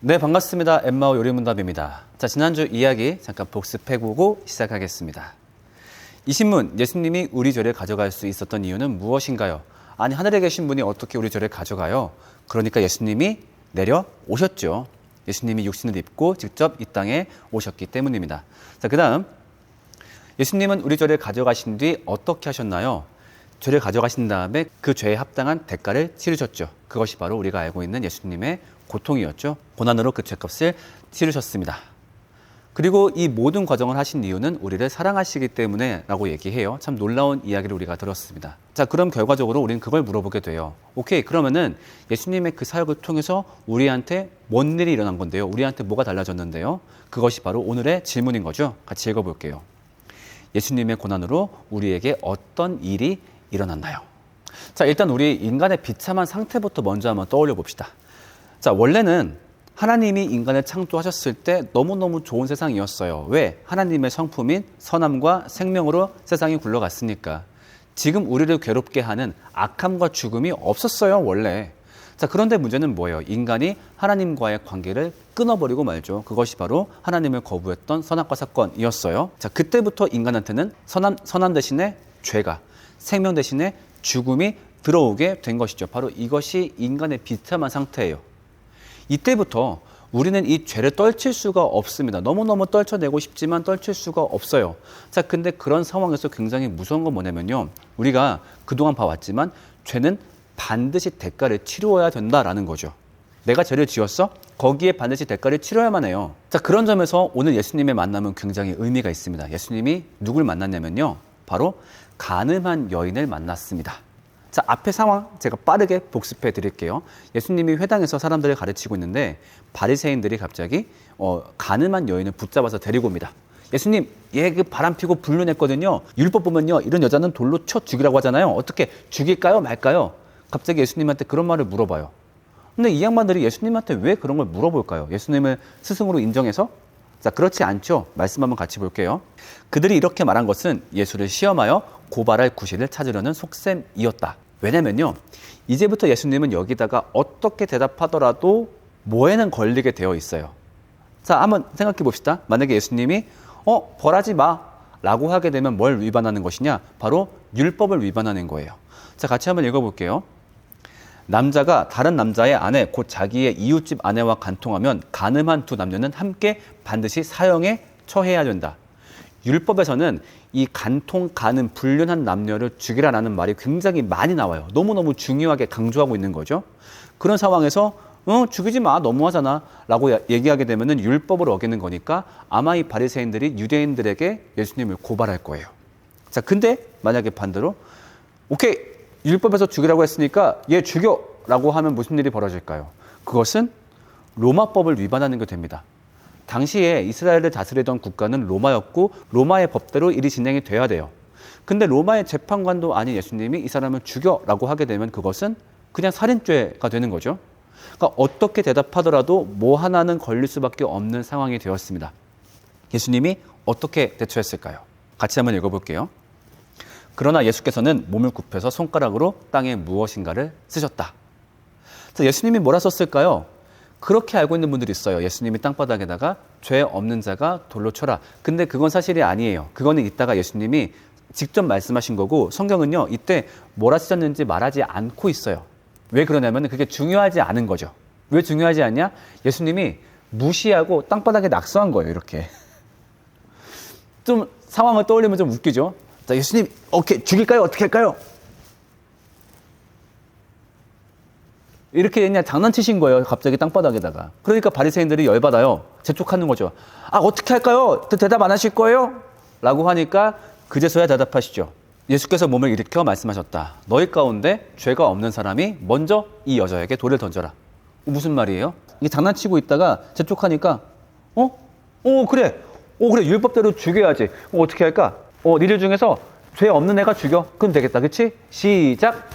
네, 반갑습니다. 엠마오 요리문답입니다. 자, 지난주 이야기 잠깐 복습해보고 시작하겠습니다. 이 신문, 예수님이 우리 죄를 가져갈 수 있었던 이유는 무엇인가요? 아니, 하늘에 계신 분이 어떻게 우리 죄를 가져가요? 그러니까 예수님이 내려오셨죠. 예수님이 육신을 입고 직접 이 땅에 오셨기 때문입니다. 자, 그 다음 예수님은 우리 죄를 가져가신 뒤 어떻게 하셨나요? 죄를 가져가신 다음에 그 죄에 합당한 대가를 치르셨죠. 그것이 바로 우리가 알고 있는 예수님의 고통이었죠. 고난으로 그 죄값을 치르셨습니다. 그리고 이 모든 과정을 하신 이유는 우리를 사랑하시기 때문에 라고 얘기해요. 참 놀라운 이야기를 우리가 들었습니다. 자, 그럼 결과적으로 우리는 그걸 물어보게 돼요. 오케이, 그러면은 예수님의 그 사역을 통해서 우리한테 뭔 일이 일어난 건데요? 우리한테 뭐가 달라졌는데요? 그것이 바로 오늘의 질문인 거죠. 같이 읽어볼게요. 예수님의 고난으로 우리에게 어떤 일이 일어났나요? 자, 일단 우리 인간의 비참한 상태부터 먼저 한번 떠올려 봅시다. 자, 원래는 하나님이 인간을 창조하셨을 때 너무너무 좋은 세상이었어요. 왜? 하나님의 성품인 선함과 생명으로 세상이 굴러갔으니까. 지금 우리를 괴롭게 하는 악함과 죽음이 없었어요, 원래. 자, 그런데 문제는 뭐예요? 인간이 하나님과의 관계를 끊어버리고 말죠. 그것이 바로 하나님을 거부했던 선악과 사건이었어요. 자, 그때부터 인간한테는 선함 대신에 죄가, 생명 대신에 죽음이 들어오게 된 것이죠. 바로 이것이 인간의 비참한 상태예요. 이때부터 우리는 이 죄를 떨칠 수가 없습니다. 너무너무 떨쳐내고 싶지만 떨칠 수가 없어요. 자, 근데 그런 상황에서 굉장히 무서운 건 뭐냐면요. 우리가 그동안 봐왔지만 죄는 반드시 대가를 치루어야 된다라는 거죠. 내가 죄를 지었어? 거기에 반드시 대가를 치러야만 해요. 자, 그런 점에서 오늘 예수님의 만남은 굉장히 의미가 있습니다. 예수님이 누굴 만났냐면요. 바로 간음한 여인을 만났습니다. 자, 앞에 상황 제가 빠르게 복습해 드릴게요. 예수님이 회당에서 사람들을 가르치고 있는데 바리새인들이 갑자기 간음한 여인을 붙잡아서 데리고 옵니다. 예수님, 얘 그 바람 피고 불륜했거든요. 율법 보면요, 이런 여자는 돌로 쳐 죽이라고 하잖아요. 어떻게 죽일까요, 말까요? 갑자기 예수님한테 그런 말을 물어봐요. 근데 이 양반들이 예수님한테 왜 그런 걸 물어볼까요? 예수님을 스승으로 인정해서? 자, 그렇지 않죠. 말씀 한번 같이 볼게요. 그들이 이렇게 말한 것은 예수를 시험하여 고발할 구실을 찾으려는 속셈이었다. 왜냐면요, 이제부터 예수님은 여기다가 어떻게 대답하더라도 뭐에는 걸리게 되어 있어요. 자, 한번 생각해 봅시다. 만약에 예수님이 벌하지 마 라고 하게 되면 뭘 위반하는 것이냐? 바로 율법을 위반하는 거예요. 자, 같이 한번 읽어볼게요. 남자가 다른 남자의 아내, 곧 자기의 이웃집 아내와 간통하면 간음한 두 남녀는 함께 반드시 사형에 처해야 된다. 율법에서는 이 간통, 간음, 불륜한 남녀를 죽이라라는 말이 굉장히 많이 나와요. 너무너무 중요하게 강조하고 있는 거죠. 그런 상황에서 죽이지 마, 너무하잖아 라고 얘기하게 되면은 율법을 어기는 거니까 아마 이 바리새인들이 유대인들에게 예수님을 고발할 거예요. 자, 근데 만약에 반대로 오케이, 율법에서 죽이라고 했으니까 얘 죽여라고 하면 무슨 일이 벌어질까요? 그것은 로마법을 위반하는 게 됩니다. 당시에 이스라엘을 다스리던 국가는 로마였고 로마의 법대로 일이 진행이 돼야 돼요. 근데 로마의 재판관도 아닌 예수님이 이 사람을 죽여라고 하게 되면 그것은 그냥 살인죄가 되는 거죠. 그러니까 어떻게 대답하더라도 뭐 하나는 걸릴 수밖에 없는 상황이 되었습니다. 예수님이 어떻게 대처했을까요? 같이 한번 읽어볼게요. 그러나 예수께서는 몸을 굽혀서 손가락으로 땅에 무엇인가를 쓰셨다. 예수님이 뭐라 썼을까요? 그렇게 알고 있는 분들이 있어요. 예수님이 땅바닥에다가 죄 없는 자가 돌로 쳐라. 근데 그건 사실이 아니에요. 그거는 이따가 예수님이 직접 말씀하신 거고 성경은요, 이때 뭐라 쓰셨는지 말하지 않고 있어요. 왜 그러냐면 그게 중요하지 않은 거죠. 왜 중요하지 않냐? 예수님이 무시하고 땅바닥에 낙서한 거예요, 이렇게. 좀 상황을 떠올리면 좀 웃기죠? 자, 예수님, 오케이, 죽일까요? 어떻게 할까요? 이렇게 그냥 장난치신 거예요. 갑자기 땅바닥에다가. 그러니까 바리새인들이 열받아요. 재촉하는 거죠. 아, 어떻게 할까요? 대답 안 하실 거예요? 라고 하니까 그제서야 대답하시죠. 예수께서 몸을 일으켜 말씀하셨다. 너희 가운데 죄가 없는 사람이 먼저 이 여자에게 돌을 던져라. 무슨 말이에요? 이게 장난치고 있다가 재촉하니까 그래. 그래. 율법대로 죽여야지. 어떻게 할까? 니들 중에서 죄 없는 애가 죽여. 그럼 되겠다. 그치? 시작.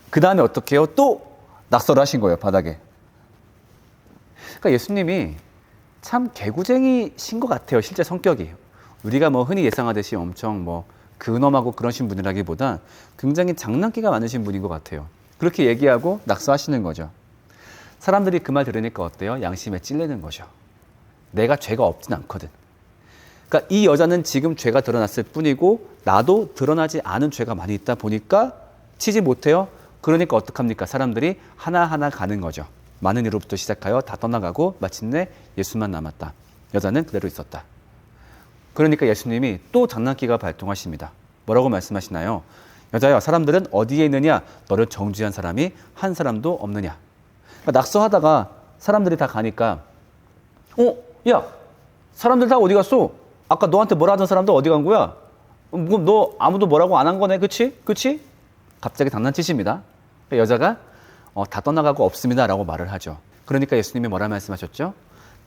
그 다음에 어떻게 해요? 또 낙서를 하신 거예요, 바닥에. 그러니까 예수님이 참 개구쟁이신 것 같아요, 실제 성격이. 우리가 흔히 예상하듯이 엄청 근엄하고 그러신 분이라기보다 굉장히 장난기가 많으신 분인 것 같아요. 그렇게 얘기하고 낙서하시는 거죠. 사람들이 그 말 들으니까 어때요? 양심에 찔리는 거죠. 내가 죄가 없진 않거든. 그러니까 이 여자는 지금 죄가 드러났을 뿐이고 나도 드러나지 않은 죄가 많이 있다 보니까 치지 못해요. 그러니까 어떡합니까? 사람들이 하나하나 가는 거죠. 많은 이로부터 시작하여 다 떠나가고 마침내 예수만 남았다. 여자는 그대로 있었다. 그러니까 예수님이 또 장난기가 발동하십니다. 뭐라고 말씀하시나요? 여자여, 사람들은 어디에 있느냐? 너를 정죄한 사람이 한 사람도 없느냐? 그러니까 낙서하다가 사람들이 다 가니까 야, 사람들 다 어디 갔어? 아까 너한테 뭐라 하던 사람들 어디 간 거야? 너 아무도 뭐라고 안 한 거네, 그치? 그치? 갑자기 장난치십니다. 여자가 다 떠나가고 없습니다 라고 말을 하죠. 그러니까 예수님이 뭐라 말씀하셨죠?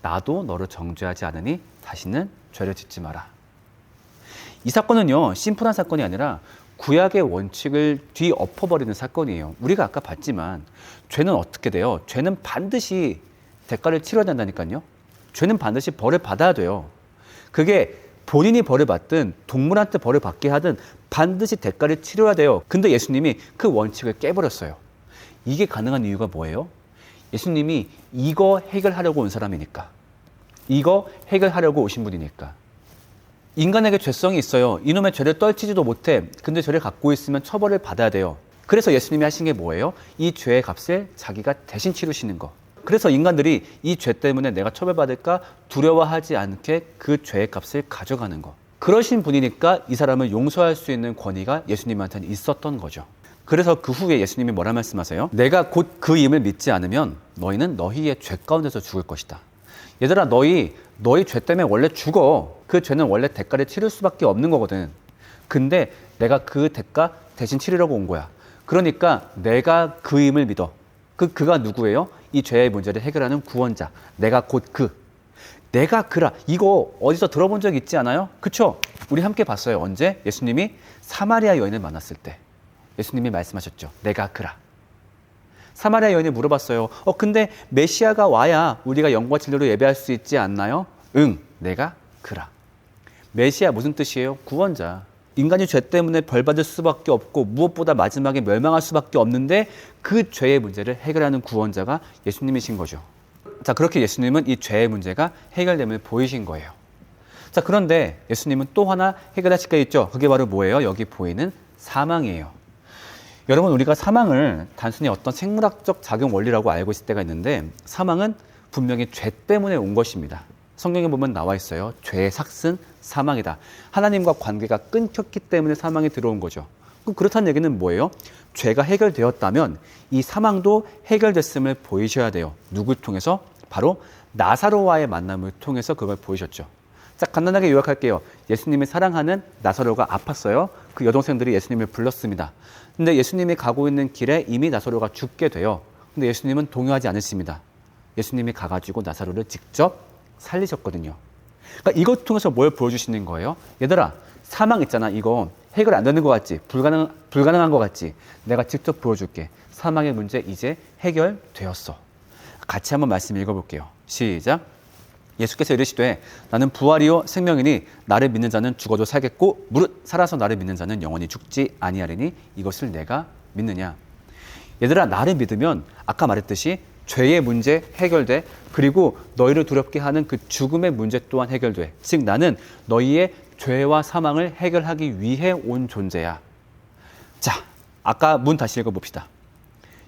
나도 너를 정죄하지 않으니 다시는 죄를 짓지 마라. 이 사건은요, 심플한 사건이 아니라 구약의 원칙을 뒤엎어버리는 사건이에요. 우리가 아까 봤지만 죄는 어떻게 돼요? 죄는 반드시 대가를 치러야 된다니까요. 죄는 반드시 벌을 받아야 돼요. 그게 본인이 벌을 받든 동물한테 벌을 받게 하든 반드시 대가를 치러야 돼요. 근데 예수님이 그 원칙을 깨버렸어요. 이게 가능한 이유가 뭐예요? 예수님이 이거 해결하려고 온 사람이니까. 이거 해결하려고 오신 분이니까. 인간에게 죄성이 있어요. 이놈의 죄를 떨치지도 못해. 근데 죄를 갖고 있으면 처벌을 받아야 돼요. 그래서 예수님이 하신 게 뭐예요? 이 죄의 값을 자기가 대신 치르시는 거. 그래서 인간들이 이 죄 때문에 내가 처벌받을까 두려워하지 않게 그 죄의 값을 가져가는 거. 그러신 분이니까 이 사람을 용서할 수 있는 권위가 예수님한테는 있었던 거죠. 그래서 그 후에 예수님이 뭐라 말씀하세요? 내가 곧 그 임을 믿지 않으면 너희는 너희의 죄 가운데서 죽을 것이다. 얘들아, 너희 죄 때문에 원래 죽어. 그 죄는 원래 대가를 치를 수밖에 없는 거거든. 근데 내가 그 대가 대신 치르려고 온 거야. 그러니까 내가 그임을 믿어. 그가 누구예요? 이 죄의 문제를 해결하는 구원자. 내가 곧 내가 그라. 이거 어디서 들어본 적 있지 않아요? 그쵸? 우리 함께 봤어요. 언제? 예수님이 사마리아 여인을 만났을 때. 예수님이 말씀하셨죠. 내가 그라. 사마리아 여인이 물어봤어요. 근데 메시아가 와야 우리가 영과 진리로 예배할 수 있지 않나요? 응, 내가 그라. 메시아 무슨 뜻이에요? 구원자. 인간이 죄 때문에 벌 받을 수밖에 없고 무엇보다 마지막에 멸망할 수밖에 없는데 그 죄의 문제를 해결하는 구원자가 예수님이신 거죠. 자, 그렇게 예수님은 이 죄의 문제가 해결됨을 보이신 거예요. 자, 그런데 예수님은 또 하나 해결하실 게 있죠. 그게 바로 뭐예요? 여기 보이는 사망이에요. 여러분, 우리가 사망을 단순히 어떤 생물학적 작용 원리라고 알고 있을 때가 있는데 사망은 분명히 죄 때문에 온 것입니다. 성경에 보면 나와 있어요. 죄의 삭은 사망이다. 하나님과 관계가 끊겼기 때문에 사망이 들어온 거죠. 그렇다는 얘기는 뭐예요? 죄가 해결되었다면 이 사망도 해결됐음을 보이셔야 돼요. 누굴 통해서? 바로 나사로와의 만남을 통해서 그걸 보이셨죠. 자, 간단하게 요약할게요. 예수님이 사랑하는 나사로가 아팠어요. 그 여동생들이 예수님을 불렀습니다. 근데 예수님이 가고 있는 길에 이미 나사로가 죽게 돼요. 근데 예수님은 동요하지 않으십니다. 예수님이 가가지고 나사로를 직접 살리셨거든요. 그러니까 이것 통해서 뭘 보여주시는 거예요? 얘들아, 사망 있잖아. 이거 해결 안 되는 것 같지? 불가능한 것 같지? 내가 직접 보여줄게. 사망의 문제 이제 해결되었어. 같이 한번 말씀 읽어볼게요. 시작. 예수께서 이르시되 나는 부활이요 생명이니 나를 믿는 자는 죽어도 살겠고 무릇 살아서 나를 믿는 자는 영원히 죽지 아니하리니 이것을 내가 믿느냐. 얘들아, 나를 믿으면 아까 말했듯이 죄의 문제 해결돼. 그리고 너희를 두렵게 하는 그 죽음의 문제 또한 해결돼. 즉 나는 너희의 죄와 사망을 해결하기 위해 온 존재야. 자, 아까 문 다시 읽어봅시다.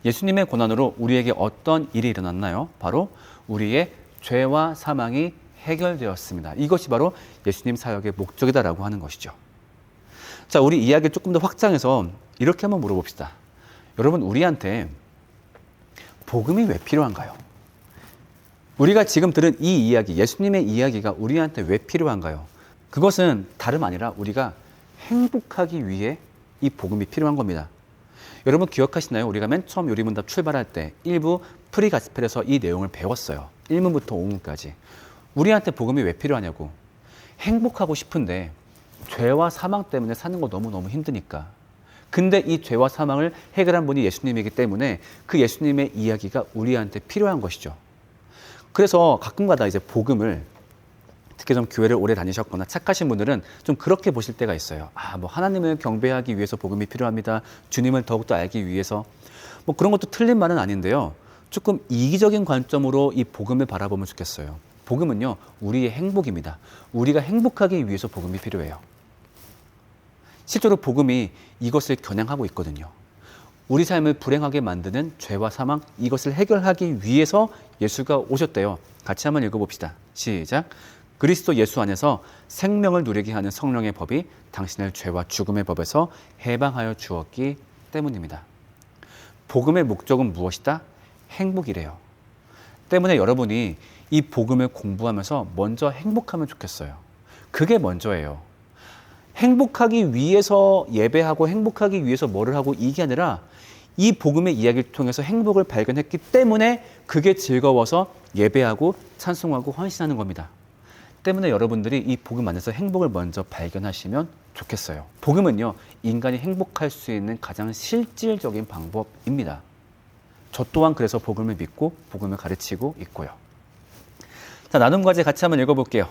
예수님의 고난으로 우리에게 어떤 일이 일어났나요? 바로 우리의 죄와 사망이 해결되었습니다. 이것이 바로 예수님 사역의 목적이다라고 하는 것이죠. 자, 우리 이야기를 조금 더 확장해서 이렇게 한번 물어봅시다. 여러분, 우리한테 복음이 왜 필요한가요? 우리가 지금 들은 이 이야기, 예수님의 이야기가 우리한테 왜 필요한가요? 그것은 다름 아니라 우리가 행복하기 위해 이 복음이 필요한 겁니다. 여러분 기억하시나요? 우리가 맨 처음 요리문답 출발할 때 일부 프리가스펠에서 이 내용을 배웠어요. 1문부터 5문까지. 우리한테 복음이 왜 필요하냐고. 행복하고 싶은데 죄와 사망 때문에 사는 거 너무너무 힘드니까. 근데 이 죄와 사망을 해결한 분이 예수님이기 때문에 그 예수님의 이야기가 우리한테 필요한 것이죠. 그래서 가끔가다 이제 복음을 특히 좀 교회를 오래 다니셨거나 착하신 분들은 좀 그렇게 보실 때가 있어요. 뭐 하나님을 경배하기 위해서 복음이 필요합니다. 주님을 더욱더 알기 위해서. 뭐 그런 것도 틀린 말은 아닌데요. 조금 이기적인 관점으로 이 복음을 바라보면 좋겠어요. 복음은요, 우리의 행복입니다. 우리가 행복하기 위해서 복음이 필요해요. 실제로 복음이 이것을 겨냥하고 있거든요. 우리 삶을 불행하게 만드는 죄와 사망, 이것을 해결하기 위해서 예수가 오셨대요. 같이 한번 읽어봅시다. 시작. 그리스도 예수 안에서 생명을 누리게 하는 성령의 법이 당신을 죄와 죽음의 법에서 해방하여 주었기 때문입니다. 복음의 목적은 무엇이다? 행복이래요. 때문에 여러분이 이 복음을 공부하면서 먼저 행복하면 좋겠어요. 그게 먼저예요. 행복하기 위해서 예배하고 행복하기 위해서 뭐를 하고 이게 아니라 이 복음의 이야기를 통해서 행복을 발견했기 때문에 그게 즐거워서 예배하고 찬송하고 헌신하는 겁니다. 때문에 여러분들이 이 복음 안에서 행복을 먼저 발견하시면 좋겠어요. 복음은요, 인간이 행복할 수 있는 가장 실질적인 방법입니다. 저 또한 그래서 복음을 믿고 복음을 가르치고 있고요. 자, 나눔 과제 같이 한번 읽어볼게요.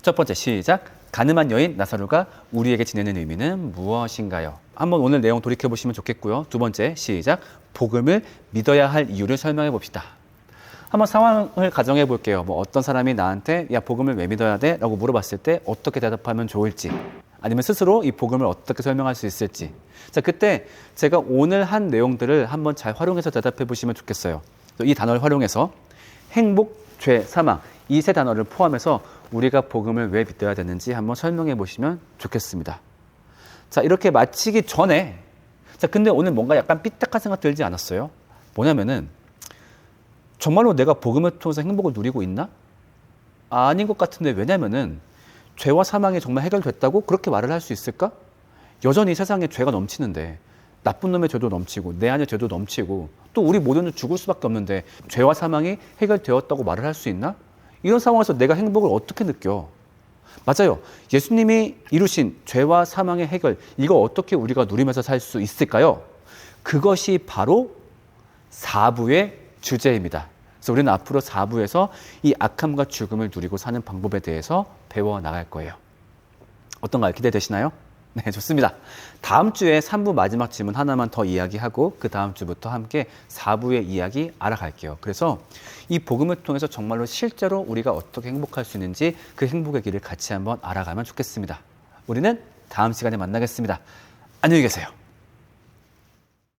첫 번째, 시작. 가늠한 여인 나사로가 우리에게 지니는 의미는 무엇인가요? 한번 오늘 내용 돌이켜보시면 좋겠고요. 두 번째, 시작. 복음을 믿어야 할 이유를 설명해 봅시다. 한번 상황을 가정해 볼게요. 어떤 사람이 나한테 야, 복음을 왜 믿어야 돼? 라고 물어봤을 때 어떻게 대답하면 좋을지, 아니면 스스로 이 복음을 어떻게 설명할 수 있을지. 자, 그때 제가 오늘 한 내용들을 한번 잘 활용해서 대답해 보시면 좋겠어요. 이 단어를 활용해서 행복, 죄, 사망, 이 세 단어를 포함해서 우리가 복음을 왜 믿어야 되는지 한번 설명해 보시면 좋겠습니다. 자, 이렇게 마치기 전에, 자, 근데 오늘 뭔가 약간 삐딱한 생각 들지 않았어요? 뭐냐면은, 정말로 내가 복음을 통해서 행복을 누리고 있나? 아닌 것 같은데, 왜냐면은, 죄와 사망이 정말 해결됐다고 그렇게 말을 할 수 있을까? 여전히 세상에 죄가 넘치는데, 나쁜 놈의 죄도 넘치고, 내 안에 죄도 넘치고, 또 우리 모두는 죽을 수밖에 없는데, 죄와 사망이 해결되었다고 말을 할 수 있나? 이런 상황에서 내가 행복을 어떻게 느껴? 맞아요. 예수님이 이루신 죄와 사망의 해결, 이거 어떻게 우리가 누리면서 살 수 있을까요? 그것이 바로 4부의 주제입니다. 그래서 우리는 앞으로 4부에서 이 악함과 죽음을 누리고 사는 방법에 대해서 배워나갈 거예요. 어떤가요? 기대되시나요? 네, 좋습니다. 다음 주에 3부 마지막 질문 하나만 더 이야기하고 그 다음 주부터 함께 4부의 이야기 알아갈게요. 그래서 이 복음을 통해서 정말로 실제로 우리가 어떻게 행복할 수 있는지 그 행복의 길을 같이 한번 알아가면 좋겠습니다. 우리는 다음 시간에 만나겠습니다. 안녕히 계세요.